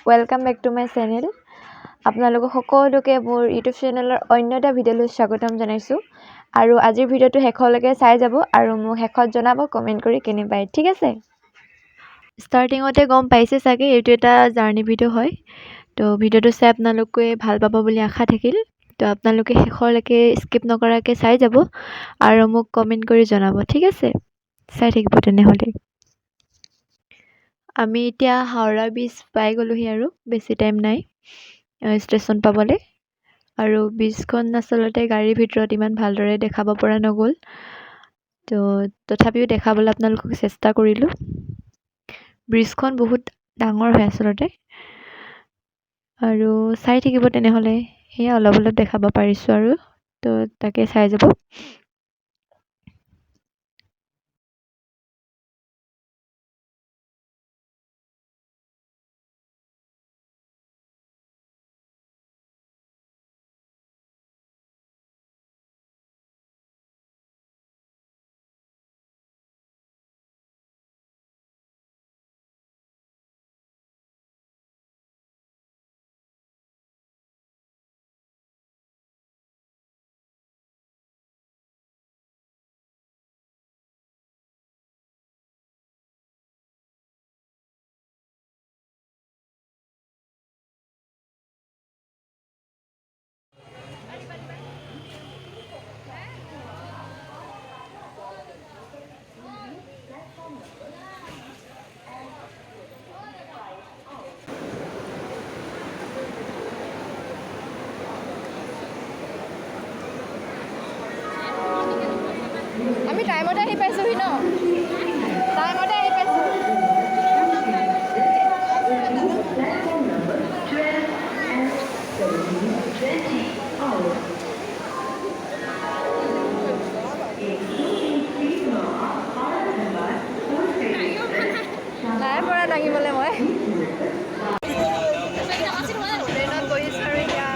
Welcome back to my channel. আপোনালোকক সকলোকে মোৰ ইউটিউব চেনেলৰ অন্য এটা ভিডিঅ'লৈ স্বাগতম জনাইছোঁ। আৰু আজিৰ ভিডিঅ'টো শেষলৈকে চাই যাব আৰু মোক শেষত জনাব কমেণ্ট কৰি কেনে পায়, ঠিক আছে? ষ্টাৰ্টিঙতে গম পাইছে চাগে এইটো এটা জাৰ্ণি ভিডিঅ' হয়। তো ভিডিঅ'টো চাই আপোনালোকে ভাল পাব বুলি আশা থাকিল। তো আপোনালোকে শেষলৈকে স্কিপ নকৰাকৈ চাই যাব আৰু মোক কমেণ্ট কৰি জনাব, ঠিক আছে? চাই থাকিব তেনেহ'লে। আমি এতিয়া হাওৰা ব্ৰিজ পাই গ'লোহি আৰু বেছি টাইম নাই ষ্টেচন পাবলৈ। আৰু ব্ৰিজখন আচলতে গাড়ীৰ ভিতৰত ইমান ভালদৰে দেখাব পৰা নগ'ল, তো তথাপিও দেখাবলৈ আপোনালোকক চেষ্টা কৰিলোঁ। ব্ৰিজখন বহুত ডাঙৰ হয় আচলতে, আৰু চাই থাকিব তেনেহ'লে। সেয়া অলপ অলপ দেখাব পাৰিছোঁ আৰু, তো তাকে চাই যাব। আমি টাইমতে আহি পাইছোঁহি ন? টাইমতে আহি পাইছোঁ। নাই পৰা দাঙিবলৈ মই। ট্ৰেইনত বহিছোঁ আৰু এতিয়া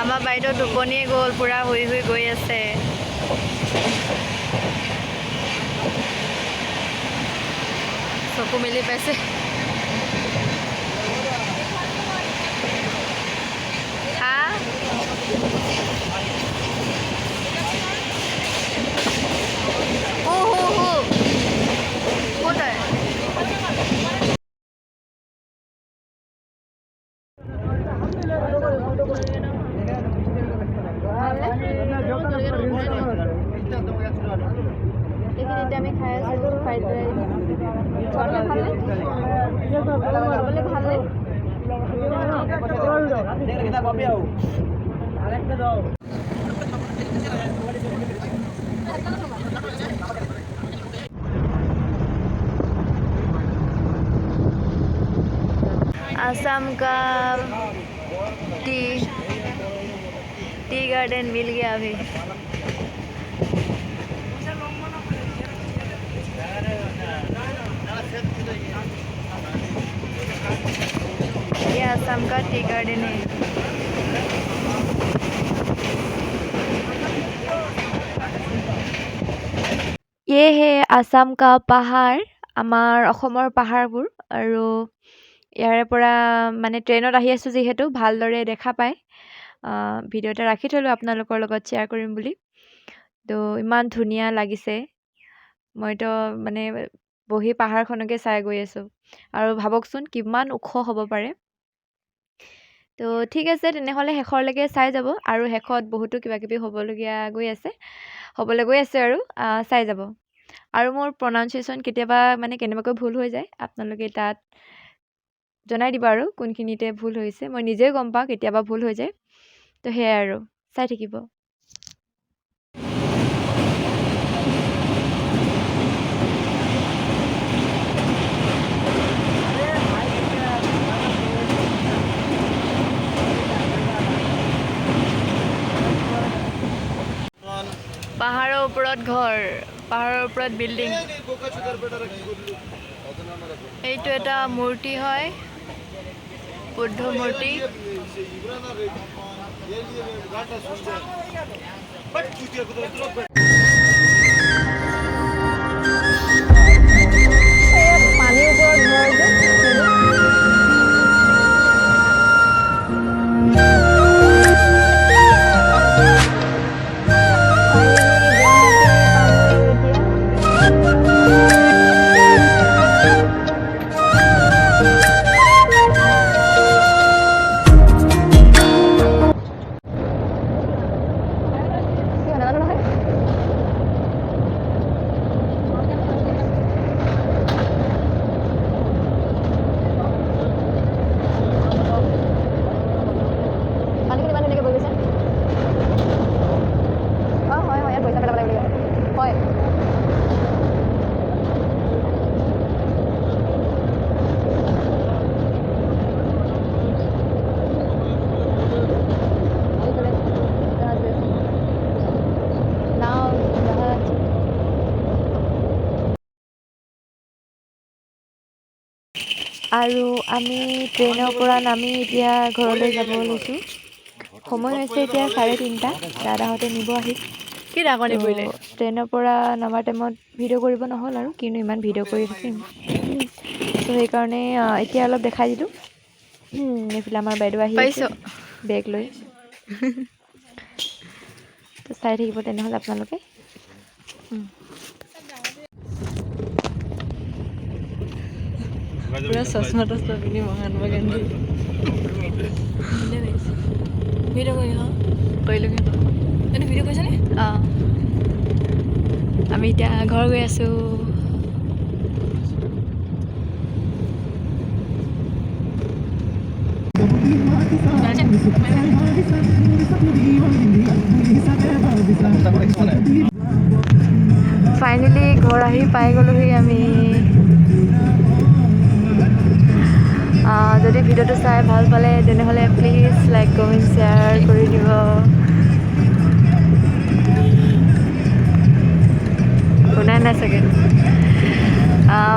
আমাৰ বাইদেউ টোপনিয়ে গ'ল, পূৰা শুই শুই গৈ আছে। চকু মেলি পাইছে। এইখিনিতে আমি খাই আছোঁ ফ্ৰাইড ৰাইচ। খাবলৈ ভালনে? খাবলৈ ভালনে? आसाम का टी गार्डन मिल गया अभी। ये आसाम का टी गार्डन है। ये है आसाम का পাহাৰ। আমাৰ অসমৰ পাহাৰবোৰ। আৰু ইয়াৰে পৰা মানে ট্ৰেইনত আহি আছোঁ যিহেতু ভালদৰে দেখা পায়। ভিডিঅ' এটা ৰাখি থ'লোঁ আপোনালোকৰ লগত শ্বেয়াৰ কৰিম বুলি। তো ইমান ধুনীয়া লাগিছে। মইতো মানে বহি পাহাৰখনকে চাই গৈ আছোঁ। আৰু ভাবকচোন কিমান ওখ হ'ব পাৰে। তো ঠিক আছে তেনেহ'লে শেষলৈকে চাই যাব, আৰু শেষত বহুতো কিবাকিবি হ'বলৈ গৈ আছে আৰু চাই যাব। আৰু মোৰ প্ৰনাউন্সিয়েশ্যন কেতিয়াবা মানে কেনেবাকৈ ভুল হৈ যায়, আপোনালোকে তাত জনাই দিব আৰু কোনখিনিতে ভুল হৈছে। মই নিজেও গম পাওঁ কেতিয়াবা ভুল হৈ যায়। তো সেয়াই আৰু চাই থাকিব। পাহাৰৰ ওপৰত ঘৰ, পাহাৰৰ ওপৰত বিল্ডিং। এইটো এটা মূৰ্তি হয়। বুদ্ধ মূৰ্তি পানীৰ ওপৰত ঘৰ যে আৰু আমি ট্ৰেইনৰ পৰা নামি এতিয়া ঘৰলৈ যাব লৈছোঁ। সময় হৈছে এতিয়া 3:30। দাদাহঁতে নিব আহিল। কি ডাঙৰ পৰিলে ট্ৰেইনৰ পৰা নামাৰ টাইমত ভিডিঅ' কৰিব নহ'ল আৰু কিনো ইমান ভিডিঅ' কৰি থাকিম। ত' সেইকাৰণে এতিয়া অলপ দেখাই দিলোঁ। এইফালে আমাৰ বাইদেউ আহি আছে বেগ লৈ। তো চাই থাকিব তেনেহ'লে আপোনালোকে। পুৰা চশমা টচমা পিন্ধি মহাত্মা গান্ধী ভিডিঅ' কৰি কৰিলোঁ কিন্তু ভিডিঅ' কৰিছানে? অঁ আমি এতিয়া ঘৰ গৈ আছোঁ। ফাইনেলি ঘৰ আহি পাই গ'লোহি আমি। যদি ভিডিঅ'টো চাই ভাল পালে তেনেহ'লে প্লিজ লাইক কমেণ্ট শ্বেয়াৰ কৰি দিব। শুনাই নাই চাগে।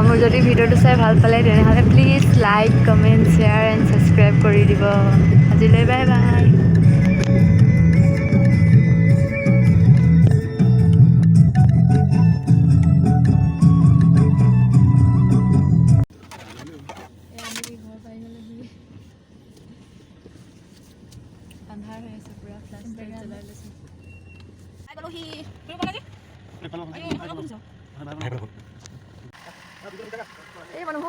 মোৰ যদি ভিডিঅ'টো চাই ভাল পালে তেনেহ'লে please like comment share and subscribe কৰি দিব। আজিলৈ বাই বাই। আন্ধাৰ হৈ আছে পুৰা ফ্লাছ জ্বলাই লৈছোঁ। এই মানুহ